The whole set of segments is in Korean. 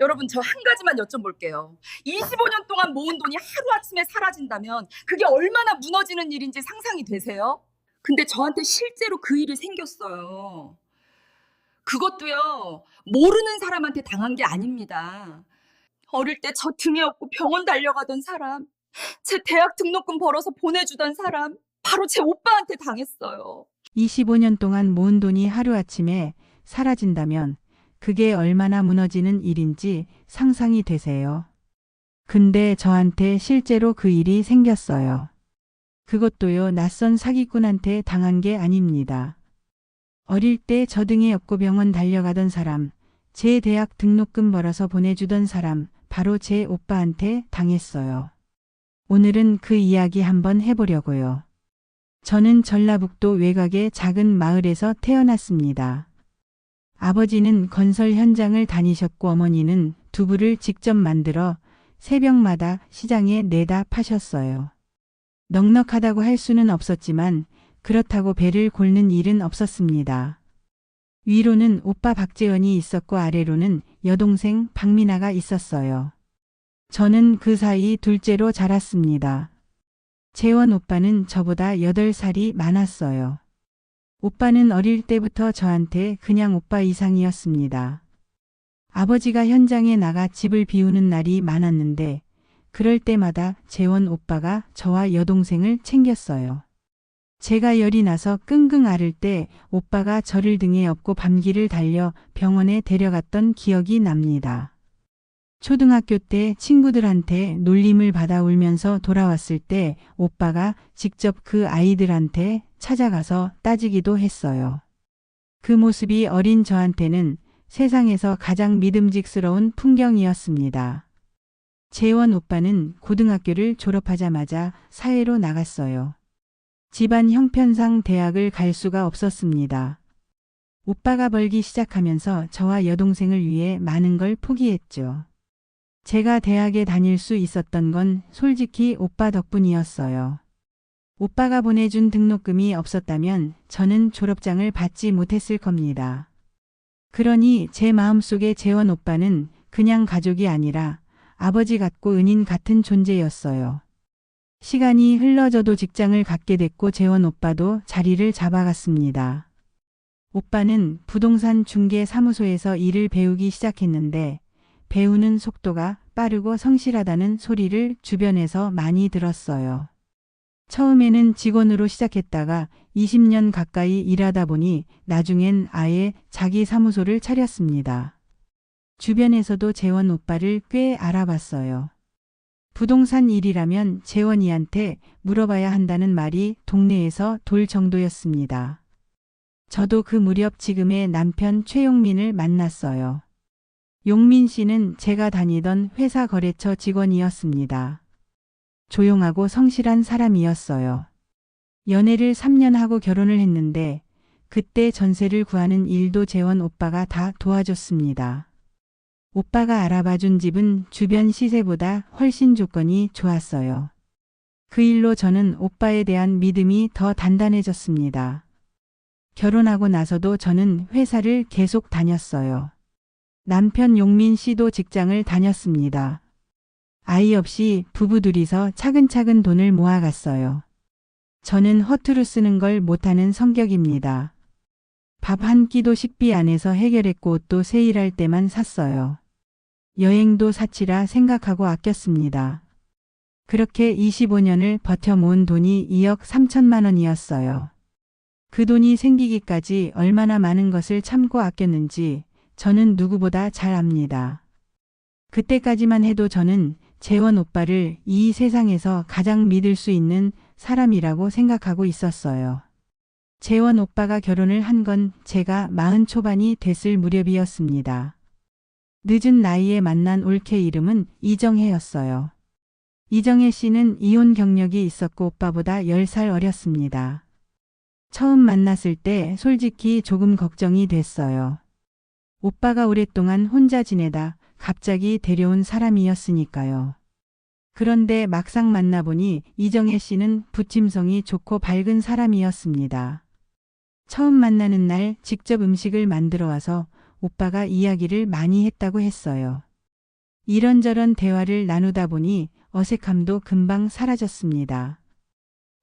여러분, 저 한 가지만 여쭤볼게요. 25년 동안 모은 돈이 하루아침에 사라진다면 그게 얼마나 무너지는 일인지 상상이 되세요? 근데 저한테 실제로 그 일이 생겼어요. 그것도요, 모르는 사람한테 당한 게 아닙니다. 어릴 때 저 등에 업고 병원 달려가던 사람, 제 대학 등록금 벌어서 보내주던 사람, 바로 제 오빠한테 당했어요. 25년 동안 모은 돈이 하루아침에 사라진다면 그게 얼마나 무너지는 일인지 상상이 되세요. 근데 저한테 실제로 그 일이 생겼어요. 그것도요, 낯선 사기꾼한테 당한 게 아닙니다. 어릴 때 저 등에 업고 병원 달려가던 사람, 제 대학 등록금 벌어서 보내주던 사람, 바로 제 오빠한테 당했어요. 오늘은 그 이야기 한번 해보려고요. 저는 전라북도 외곽의 작은 마을에서 태어났습니다. 아버지는 건설 현장을 다니셨고 어머니는 두부를 직접 만들어 새벽마다 시장에 내다 파셨어요. 넉넉하다고 할 수는 없었지만 그렇다고 배를 골는 일은 없었습니다. 위로는 오빠 박재원이 있었고 아래로는 여동생 박민아가 있었어요. 저는 그 사이 둘째로 자랐습니다. 재원 오빠는 저보다 8살이 많았어요. 오빠는 어릴 때부터 저한테 그냥 오빠 이상이었습니다. 아버지가 현장에 나가 집을 비우는 날이 많았는데 그럴 때마다 재원 오빠가 저와 여동생을 챙겼어요. 제가 열이 나서 끙끙 앓을 때 오빠가 저를 등에 업고 밤길을 달려 병원에 데려갔던 기억이 납니다. 초등학교 때 친구들한테 놀림을 받아 울면서 돌아왔을 때 오빠가 직접 그 아이들한테 찾아가서 따지기도 했어요. 그 모습이 어린 저한테는 세상에서 가장 믿음직스러운 풍경이었습니다. 재원 오빠는 고등학교를 졸업하자마자 사회로 나갔어요. 집안 형편상 대학을 갈 수가 없었습니다. 오빠가 벌기 시작하면서 저와 여동생을 위해 많은 걸 포기했죠. 제가 대학에 다닐 수 있었던 건 솔직히 오빠 덕분이었어요. 오빠가 보내준 등록금이 없었다면 저는 졸업장을 받지 못했을 겁니다. 그러니 제 마음속에 재원 오빠는 그냥 가족이 아니라 아버지 같고 은인 같은 존재였어요. 시간이 흘러져도 직장을 갖게 됐고 재원 오빠도 자리를 잡아갔습니다. 오빠는 부동산 중개 사무소에서 일을 배우기 시작했는데 배우는 속도가 빠르고 성실하다는 소리를 주변에서 많이 들었어요. 처음에는 직원으로 시작했다가 20년 가까이 일하다 보니 나중엔 아예 자기 사무소를 차렸습니다. 주변에서도 재원 오빠를 꽤 알아봤어요. 부동산 일이라면 재원이한테 물어봐야 한다는 말이 동네에서 돌 정도였습니다. 저도 그 무렵 지금의 남편 최용민을 만났어요. 용민 씨는 제가 다니던 회사 거래처 직원이었습니다. 조용하고 성실한 사람이었어요. 연애를 3년 하고 결혼을 했는데 그때 전세를 구하는 일도 재원 오빠가 다 도와줬습니다. 오빠가 알아봐준 집은 주변 시세보다 훨씬 조건이 좋았어요. 그 일로 저는 오빠에 대한 믿음이 더 단단해졌습니다. 결혼하고 나서도 저는 회사를 계속 다녔어요. 남편 용민 씨도 직장을 다녔습니다. 아이 없이 부부 둘이서 차근차근 돈을 모아갔어요. 저는 허투루 쓰는 걸 못하는 성격입니다. 밥 한 끼도 식비 안에서 해결했고 옷도 세일할 때만 샀어요. 여행도 사치라 생각하고 아꼈습니다. 그렇게 25년을 버텨 모은 돈이 2억 3천만 원이었어요. 그 돈이 생기기까지 얼마나 많은 것을 참고 아꼈는지 저는 누구보다 잘 압니다. 그때까지만 해도 저는 재원 오빠를 이 세상에서 가장 믿을 수 있는 사람이라고 생각하고 있었어요. 재원 오빠가 결혼을 한 건 제가 40 초반이 됐을 무렵이었습니다. 늦은 나이에 만난 올케 이름은 이정혜였어요. 이정혜 씨는 이혼 경력이 있었고 오빠보다 10살 어렸습니다. 처음 만났을 때 솔직히 조금 걱정이 됐어요. 오빠가 오랫동안 혼자 지내다 갑자기 데려온 사람이었으니까요. 그런데 막상 만나보니 이정혜 씨는 부침성이 좋고 밝은 사람이었습니다. 처음 만나는 날 직접 음식을 만들어 와서 오빠가 이야기를 많이 했다고 했어요. 이런저런 대화를 나누다 보니 어색함도 금방 사라졌습니다.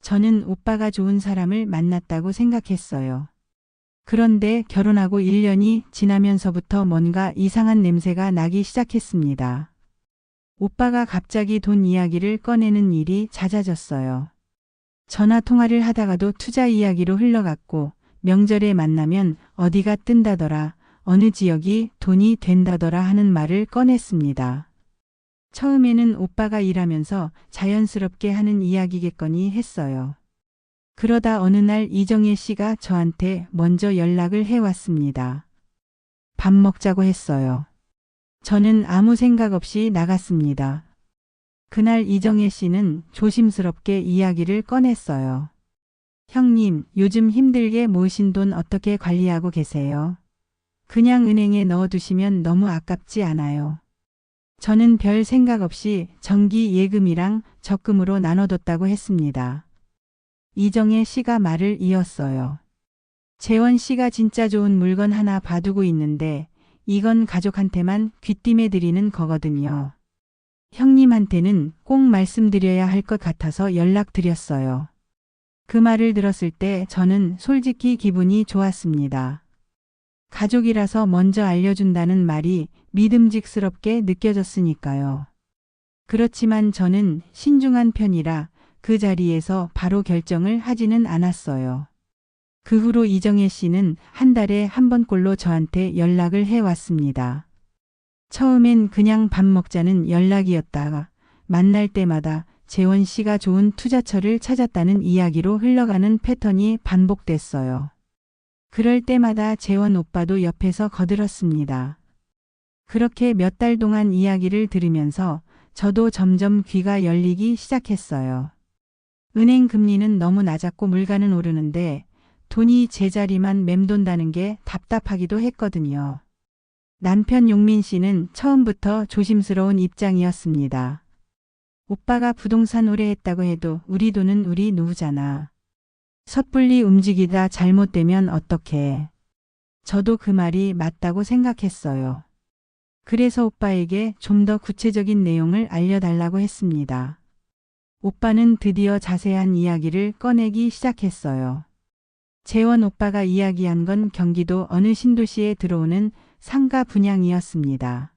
저는 오빠가 좋은 사람을 만났다고 생각했어요. 그런데 결혼하고 1년이 지나면서부터 뭔가 이상한 냄새가 나기 시작했습니다. 오빠가 갑자기 돈 이야기를 꺼내는 일이 잦아졌어요. 전화 통화를 하다가도 투자 이야기로 흘러갔고 명절에 만나면 어디가 뜬다더라, 어느 지역이 돈이 된다더라 하는 말을 꺼냈습니다. 처음에는 오빠가 일하면서 자연스럽게 하는 이야기겠거니 했어요. 그러다 어느 날 이정혜 씨가 저한테 먼저 연락을 해왔습니다. 밥 먹자고 했어요. 저는 아무 생각 없이 나갔습니다. 그날 이정혜 씨는 조심스럽게 이야기를 꺼냈어요. 형님, 요즘 힘들게 모으신 돈 어떻게 관리하고 계세요? 그냥 은행에 넣어두시면 너무 아깝지 않아요? 저는 별 생각 없이 정기 예금이랑 적금으로 나눠뒀다고 했습니다. 이정혜 씨가 말을 이었어요. 재원 씨가 진짜 좋은 물건 하나 봐두고 있는데 이건 가족한테만 귀띔해 드리는 거거든요. 형님한테는 꼭 말씀드려야 할 것 같아서 연락드렸어요. 그 말을 들었을 때 저는 솔직히 기분이 좋았습니다. 가족이라서 먼저 알려준다는 말이 믿음직스럽게 느껴졌으니까요. 그렇지만 저는 신중한 편이라 그 자리에서 바로 결정을 하지는 않았어요. 그 후로 이정혜 씨는 한 달에 한 번꼴로 저한테 연락을 해왔습니다. 처음엔 그냥 밥 먹자는 연락이었다가 만날 때마다 재원 씨가 좋은 투자처를 찾았다는 이야기로 흘러가는 패턴이 반복됐어요. 그럴 때마다 재원 오빠도 옆에서 거들었습니다. 그렇게 몇 달 동안 이야기를 들으면서 저도 점점 귀가 열리기 시작했어요. 은행 금리는 너무 낮았고 물가는 오르는데 돈이 제자리만 맴돈다는 게 답답하기도 했거든요. 남편 용민 씨는 처음부터 조심스러운 입장이었습니다. 오빠가 부동산 오래 했다고 해도 우리 돈은 우리 노후잖아. 섣불리 움직이다 잘못되면 어떡해. 저도 그 말이 맞다고 생각했어요. 그래서 오빠에게 좀 더 구체적인 내용을 알려달라고 했습니다. 오빠는 드디어 자세한 이야기를 꺼내기 시작했어요. 재원 오빠가 이야기한 건 경기도 어느 신도시에 들어오는 상가 분양이었습니다.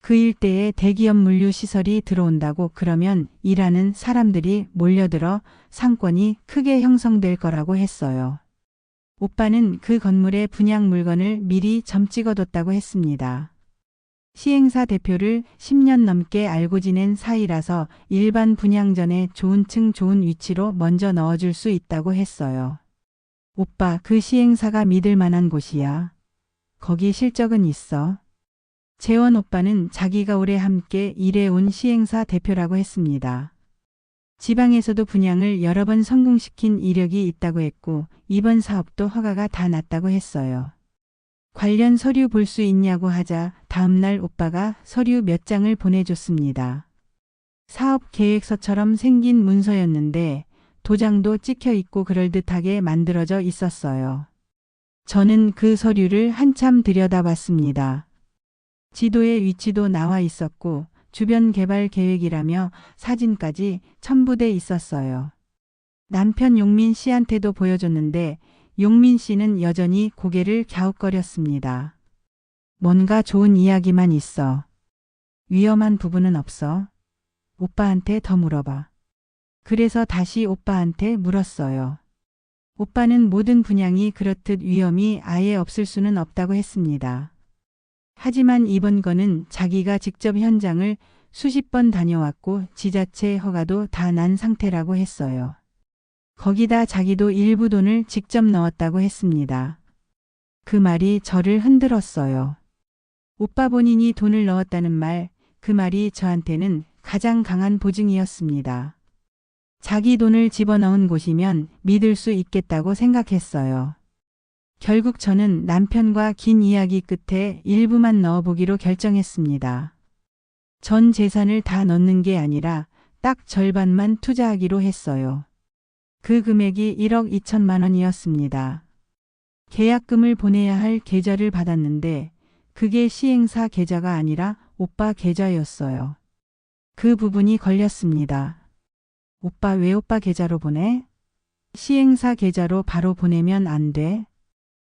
그 일대에 대기업 물류시설이 들어온다고 그러면 일하는 사람들이 몰려들어 상권이 크게 형성될 거라고 했어요. 오빠는 그 건물의 분양 물건을 미리 점 찍어뒀다고 했습니다. 시행사 대표를 10년 넘게 알고 지낸 사이라서 일반 분양 전에 좋은 층 좋은 위치로 먼저 넣어줄 수 있다고 했어요. 오빠, 그 시행사가 믿을 만한 곳이야. 거기 실적은 있어. 재원 오빠는 자기가 오래 함께 일해온 시행사 대표라고 했습니다. 지방에서도 분양을 여러 번 성공시킨 이력이 있다고 했고 이번 사업도 허가가 다 났다고 했어요. 관련 서류 볼 수 있냐고 하자 다음날 오빠가 서류 몇 장을 보내줬습니다. 사업 계획서처럼 생긴 문서였는데 도장도 찍혀 있고 그럴듯하게 만들어져 있었어요. 저는 그 서류를 한참 들여다봤습니다. 지도의 위치도 나와 있었고 주변 개발 계획이라며 사진까지 첨부돼 있었어요. 남편 용민 씨한테도 보여줬는데 용민 씨는 여전히 고개를 갸웃거렸습니다. 뭔가 좋은 이야기만 있어. 위험한 부분은 없어. 오빠한테 더 물어봐. 그래서 다시 오빠한테 물었어요. 오빠는 모든 분양이 그렇듯 위험이 아예 없을 수는 없다고 했습니다. 하지만 이번 건은 자기가 직접 현장을 수십 번 다녀왔고 지자체 허가도 다 난 상태라고 했어요. 거기다 자기도 일부 돈을 직접 넣었다고 했습니다. 그 말이 저를 흔들었어요. 오빠 본인이 돈을 넣었다는 말, 그 말이 저한테는 가장 강한 보증이었습니다. 자기 돈을 집어넣은 곳이면 믿을 수 있겠다고 생각했어요. 결국 저는 남편과 긴 이야기 끝에 일부만 넣어보기로 결정했습니다. 전 재산을 다 넣는 게 아니라 딱 절반만 투자하기로 했어요. 그 금액이 1억 2천만 원이었습니다. 계약금을 보내야 할 계좌를 받았는데 그게 시행사 계좌가 아니라 오빠 계좌였어요. 그 부분이 걸렸습니다. 오빠 왜 오빠 계좌로 보내? 시행사 계좌로 바로 보내면 안 돼?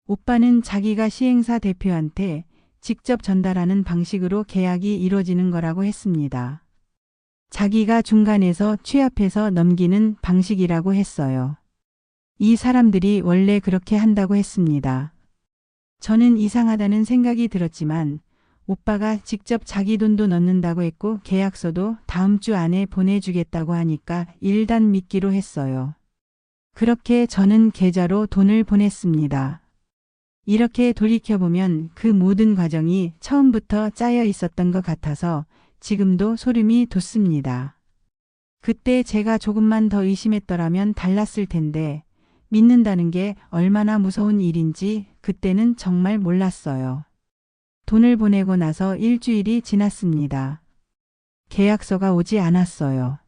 오빠는 자기가 시행사 대표한테 직접 전달하는 방식으로 계약이 이루어지는 거라고 했습니다. 자기가 중간에서 취합해서 넘기는 방식이라고 했어요. 이 사람들이 원래 그렇게 한다고 했습니다. 저는 이상하다는 생각이 들었지만 오빠가 직접 자기 돈도 넣는다고 했고 계약서도 다음 주 안에 보내주겠다고 하니까 일단 믿기로 했어요. 그렇게 저는 계좌로 돈을 보냈습니다. 이렇게 돌이켜보면 그 모든 과정이 처음부터 짜여 있었던 것 같아서 지금도 소름이 돋습니다. 그때 제가 조금만 더 의심했더라면 달랐을 텐데 믿는다는 게 얼마나 무서운 일인지 그때는 정말 몰랐어요. 돈을 보내고 나서 일주일이 지났습니다. 계약서가 오지 않았어요.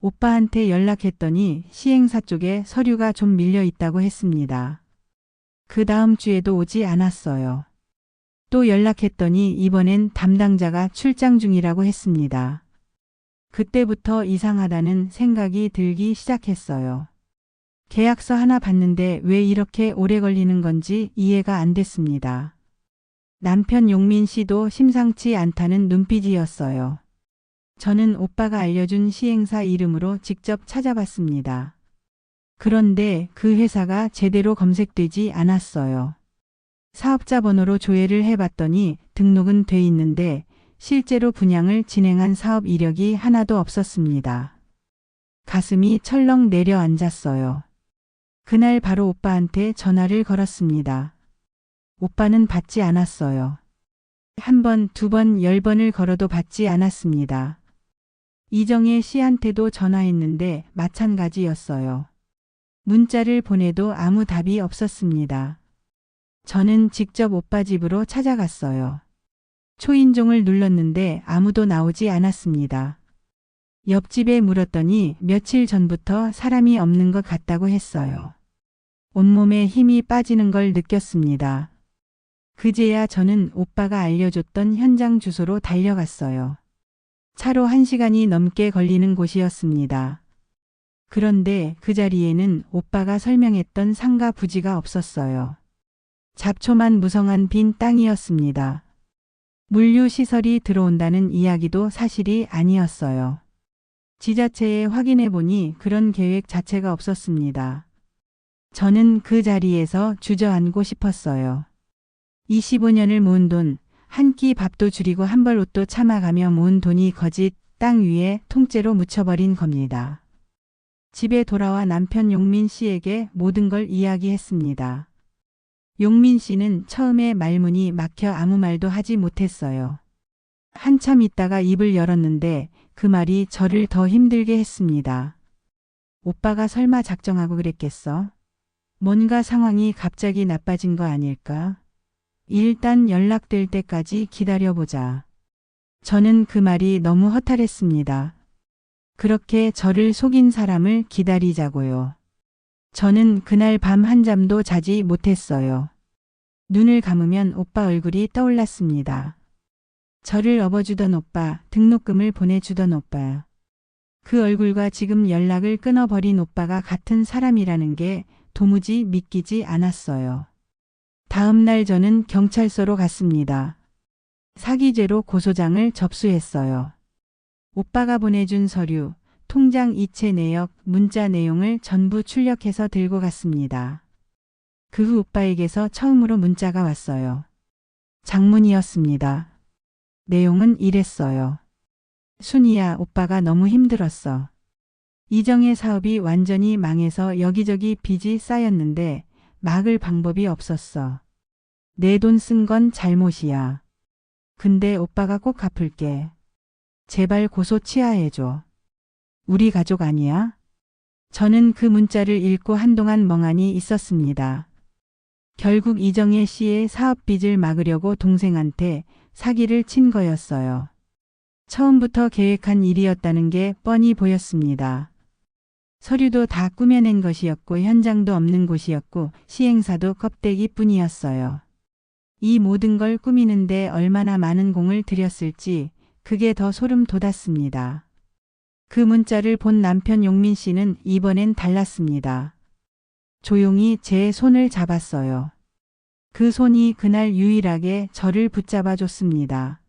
오빠한테 연락했더니 시행사 쪽에 서류가 좀 밀려 있다고 했습니다. 그 다음 주에도 오지 않았어요. 또 연락했더니 이번엔 담당자가 출장 중이라고 했습니다. 그때부터 이상하다는 생각이 들기 시작했어요. 계약서 하나 봤는데 왜 이렇게 오래 걸리는 건지 이해가 안 됐습니다. 남편 용민 씨도 심상치 않다는 눈빛이었어요. 저는 오빠가 알려준 시행사 이름으로 직접 찾아봤습니다. 그런데 그 회사가 제대로 검색되지 않았어요. 사업자 번호로 조회를 해봤더니 등록은 돼 있는데 실제로 분양을 진행한 사업 이력이 하나도 없었습니다. 가슴이 철렁 내려앉았어요. 그날 바로 오빠한테 전화를 걸었습니다. 오빠는 받지 않았어요. 한 번, 두 번, 10번을 걸어도 받지 않았습니다. 이정혜 씨한테도 전화했는데 마찬가지였어요. 문자를 보내도 아무 답이 없었습니다. 저는 직접 오빠 집으로 찾아갔어요. 초인종을 눌렀는데 아무도 나오지 않았습니다. 옆집에 물었더니 며칠 전부터 사람이 없는 것 같다고 했어요. 온몸에 힘이 빠지는 걸 느꼈습니다. 그제야 저는 오빠가 알려줬던 현장 주소로 달려갔어요. 차로 1시간이 넘게 걸리는 곳이었습니다. 그런데 그 자리에는 오빠가 설명했던 상가 부지가 없었어요. 잡초만 무성한 빈 땅이었습니다. 물류시설이 들어온다는 이야기도 사실이 아니었어요. 지자체에 확인해 보니 그런 계획 자체가 없었습니다. 저는 그 자리에서 주저앉고 싶었어요. 25년을 모은 돈, 한 끼 밥도 줄이고 한 벌 옷도 참아가며 모은 돈이 거짓 땅 위에 통째로 묻혀버린 겁니다. 집에 돌아와 남편 용민 씨에게 모든 걸 이야기했습니다. 용민 씨는 처음에 말문이 막혀 아무 말도 하지 못했어요. 한참 있다가 입을 열었는데 그 말이 저를 더 힘들게 했습니다. 오빠가 설마 작정하고 그랬겠어? 뭔가 상황이 갑자기 나빠진 거 아닐까? 일단 연락될 때까지 기다려보자. 저는 그 말이 너무 허탈했습니다. 그렇게 저를 속인 사람을 기다리자고요. 저는 그날 밤 한잠도 자지 못했어요. 눈을 감으면 오빠 얼굴이 떠올랐습니다. 저를 업어주던 오빠, 등록금을 보내주던 오빠. 그 얼굴과 지금 연락을 끊어버린 오빠가 같은 사람이라는 게 도무지 믿기지 않았어요. 다음 날 저는 경찰서로 갔습니다. 사기죄로 고소장을 접수했어요. 오빠가 보내준 서류, 통장 이체 내역, 문자 내용을 전부 출력해서 들고 갔습니다. 그 후 오빠에게서 처음으로 문자가 왔어요. 장문이었습니다. 내용은 이랬어요. 순이야, 오빠가 너무 힘들었어. 이정의 사업이 완전히 망해서 여기저기 빚이 쌓였는데 막을 방법이 없었어. 내 돈 쓴 건 잘못이야. 근데 오빠가 꼭 갚을게. 제발 고소 취하해줘. 우리 가족 아니야? 저는 그 문자를 읽고 한동안 멍하니 있었습니다. 결국 이정혜 씨의 사업 빚을 막으려고 동생한테 사기를 친 거였어요. 처음부터 계획한 일이었다는 게 뻔히 보였습니다. 서류도 다 꾸며낸 것이었고 현장도 없는 곳이었고 시행사도 껍데기뿐이었어요. 이 모든 걸 꾸미는데 얼마나 많은 공을 들였을지 그게 더 소름 돋았습니다. 그 문자를 본 남편 용민 씨는 이번엔 달랐습니다. 조용히 제 손을 잡았어요. 그 손이 그날 유일하게 저를 붙잡아 줬습니다.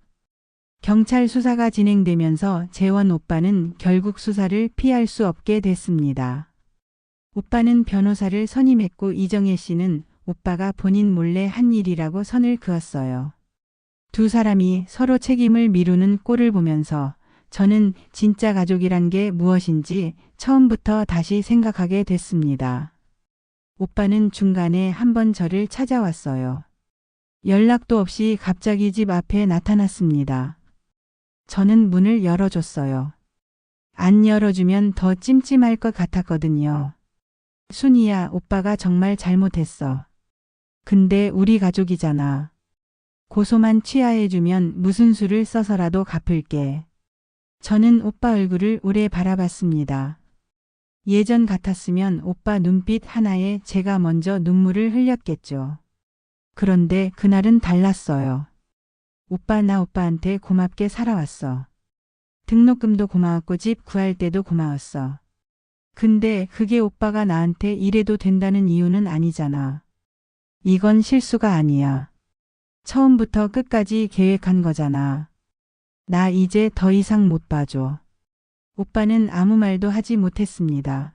경찰 수사가 진행되면서 재원 오빠는 결국 수사를 피할 수 없게 됐습니다. 오빠는 변호사를 선임했고 이정혜 씨는 오빠가 본인 몰래 한 일이라고 선을 그었어요. 두 사람이 서로 책임을 미루는 꼴을 보면서 저는 진짜 가족이란 게 무엇인지 처음부터 다시 생각하게 됐습니다. 오빠는 중간에 한번 저를 찾아왔어요. 연락도 없이 갑자기 집 앞에 나타났습니다. 저는 문을 열어줬어요. 안 열어주면 더 찜찜할 것 같았거든요. 순이야, 오빠가 정말 잘못했어. 근데 우리 가족이잖아. 고소만 취하해주면 무슨 수를 써서라도 갚을게. 저는 오빠 얼굴을 오래 바라봤습니다. 예전 같았으면 오빠 눈빛 하나에 제가 먼저 눈물을 흘렸겠죠. 그런데 그날은 달랐어요. 오빠, 나 오빠한테 고맙게 살아왔어. 등록금도 고마웠고 집 구할 때도 고마웠어. 근데 그게 오빠가 나한테 이래도 된다는 이유는 아니잖아. 이건 실수가 아니야. 처음부터 끝까지 계획한 거잖아. 나 이제 더 이상 못 봐줘. 오빠는 아무 말도 하지 못했습니다.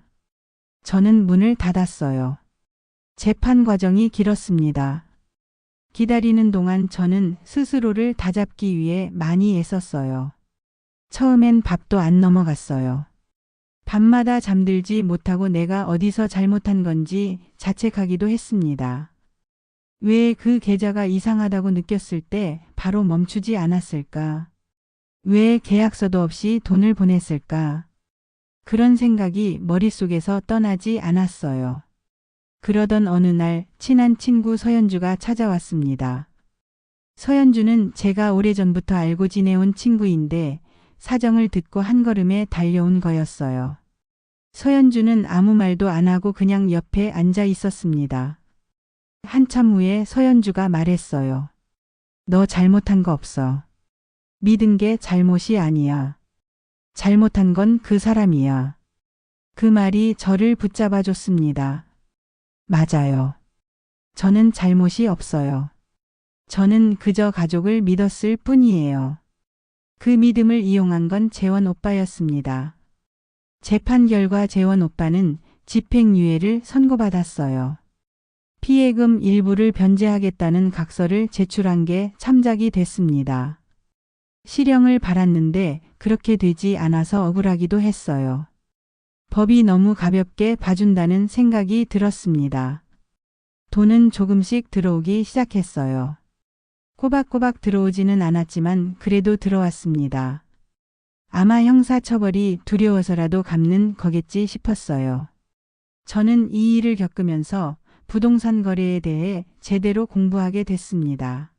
저는 문을 닫았어요. 재판 과정이 길었습니다. 기다리는 동안 저는 스스로를 다잡기 위해 많이 애썼어요. 처음엔 밥도 안 넘어갔어요. 밤마다 잠들지 못하고 내가 어디서 잘못한 건지 자책하기도 했습니다. 왜 그 계좌가 이상하다고 느꼈을 때 바로 멈추지 않았을까? 왜 계약서도 없이 돈을 보냈을까? 그런 생각이 머릿속에서 떠나지 않았어요. 그러던 어느 날 친한 친구 서연주가 찾아왔습니다. 서연주는 제가 오래전부터 알고 지내온 친구인데 사정을 듣고 한 걸음에 달려온 거였어요. 서연주는 아무 말도 안 하고 그냥 옆에 앉아 있었습니다. 한참 후에 서연주가 말했어요. 너 잘못한 거 없어. 믿은 게 잘못이 아니야. 잘못한 건 그 사람이야. 그 말이 저를 붙잡아 줬습니다. 맞아요. 저는 잘못이 없어요. 저는 그저 가족을 믿었을 뿐이에요. 그 믿음을 이용한 건 재원 오빠였습니다. 재판 결과 재원 오빠는 집행유예를 선고받았어요. 피해금 일부를 변제하겠다는 각서를 제출한 게 참작이 됐습니다. 실형을 받았는데 그렇게 되지 않아서 억울하기도 했어요. 법이 너무 가볍게 봐준다는 생각이 들었습니다. 돈은 조금씩 들어오기 시작했어요. 꼬박꼬박 들어오지는 않았지만 그래도 들어왔습니다. 아마 형사처벌이 두려워서라도 갚는 거겠지 싶었어요. 저는 이 일을 겪으면서 부동산 거래에 대해 제대로 공부하게 됐습니다.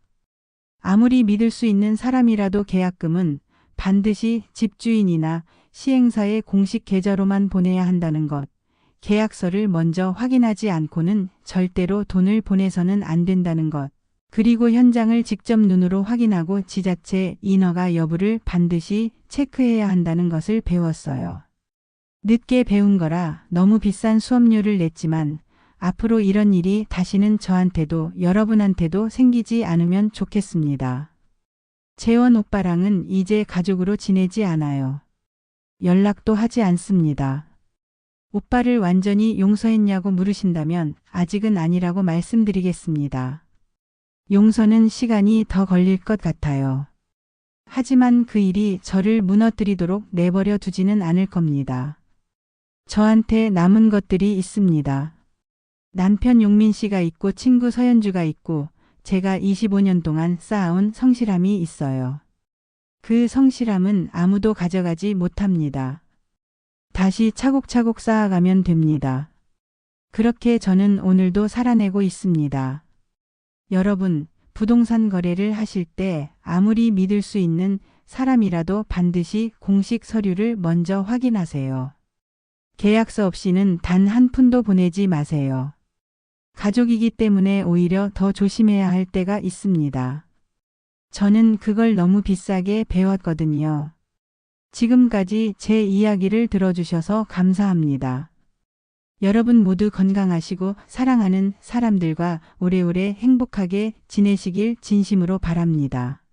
아무리 믿을 수 있는 사람이라도 계약금은 반드시 집주인이나 시행사의 공식 계좌로만 보내야 한다는 것, 계약서를 먼저 확인하지 않고는 절대로 돈을 보내서는 안 된다는 것, 그리고 현장을 직접 눈으로 확인하고 지자체 인허가 여부를 반드시 체크해야 한다는 것을 배웠어요. 늦게 배운 거라 너무 비싼 수업료를 냈지만 앞으로 이런 일이 다시는 저한테도 여러분한테도 생기지 않으면 좋겠습니다. 재원 오빠랑은 이제 가족으로 지내지 않아요. 연락도 하지 않습니다. 오빠를 완전히 용서했냐고 물으신다면 아직은 아니라고 말씀드리겠습니다. 용서는 시간이 더 걸릴 것 같아요. 하지만 그 일이 저를 무너뜨리도록 내버려 두지는 않을 겁니다. 저한테 남은 것들이 있습니다. 남편 용민 씨가 있고 친구 서연주가 있고 제가 25년 동안 쌓아온 성실함이 있어요. 그 성실함은 아무도 가져가지 못합니다. 다시 차곡차곡 쌓아가면 됩니다. 그렇게 저는 오늘도 살아내고 있습니다. 여러분, 부동산 거래를 하실 때 아무리 믿을 수 있는 사람이라도 반드시 공식 서류를 먼저 확인하세요. 계약서 없이는 단 한 푼도 보내지 마세요. 가족이기 때문에 오히려 더 조심해야 할 때가 있습니다. 저는 그걸 너무 비싸게 배웠거든요. 지금까지 제 이야기를 들어주셔서 감사합니다. 여러분 모두 건강하시고 사랑하는 사람들과 오래오래 행복하게 지내시길 진심으로 바랍니다.